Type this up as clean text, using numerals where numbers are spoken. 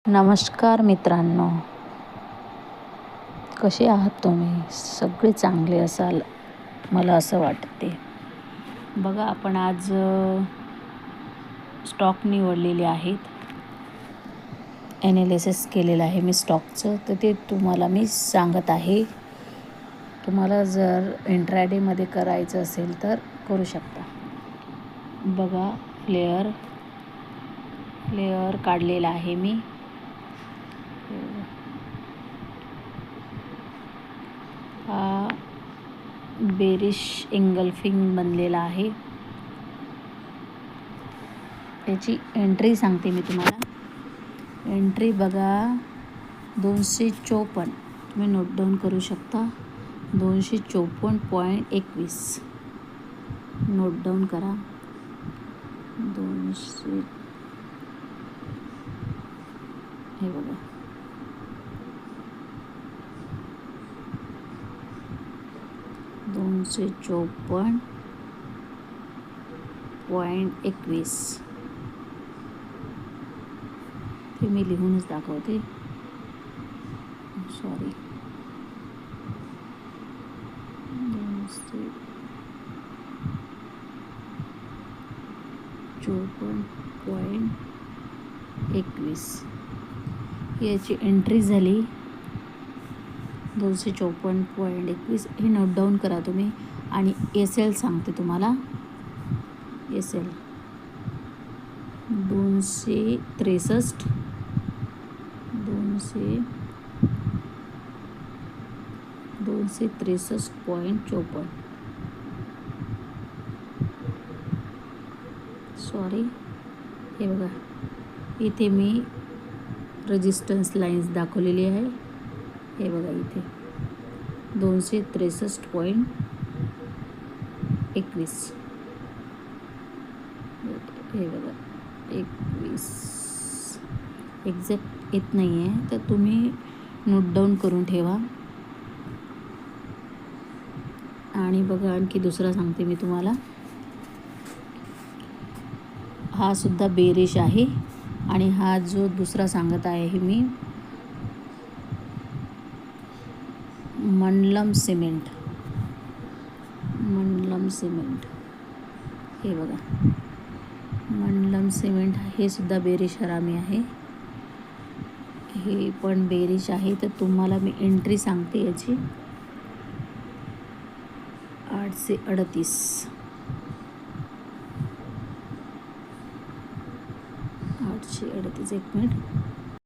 नमस्कार मित्रांनो, कसे आहात तुम्ही? सगळे चांगले असाल मला असं वाटते. बघा, आपण आज स्टॉक निवडलेले आहेत. ॲनालिसिस केलेलं आहे मी स्टॉकचं, तर ते तुम्हाला मी सांगत आहे. तुम्हाला जर इंट्राडेमध्ये करायचं असेल तर करू शकता. बघा, फ्लेअर काढलेला आहे मी. हा बेरिश एंगल्फिंग बनलेला आहे. त्याची एंट्री सांगते मी तुम्हाला. एंट्री बघा 254, तुम्ही नोट डाऊन करू शकता. 254.21 नोट डाऊन करा. 200 हे बघा, 254.21 ते मी लिहूनच दाखवते. सॉरी, 254.21 याची एंट्री झाली. 254.21 हे नोट डाऊन करा तुम्ही. आणि SL सांगते तुम्हाला. SL 263 263.54. सॉरी, हे बघा, इथे मी रेजिस्टन्स लाईन्स दाखवलेली आहे. हे बघा, इथे 263.21 हे बघा, 21 एक्झॅक्ट येत नाही आहे, तर तुम्ही नोट डाऊन करून ठेवा. आणि बघा, आणखी दुसरा सांगते मी तुम्हाला. हा सुद्धा बेरिश आहे. आणि हा जो दुसरा सांगत आहे मी, मंडलम सिमेंट. हे बघा, मंडलम सिमेंट हे सुद्धा बेरिश हरामी आहे. हे पण बेरिश आहे. तर तुम्हाला मी एंट्री सांगते याची 838. 838, एक मिनिट.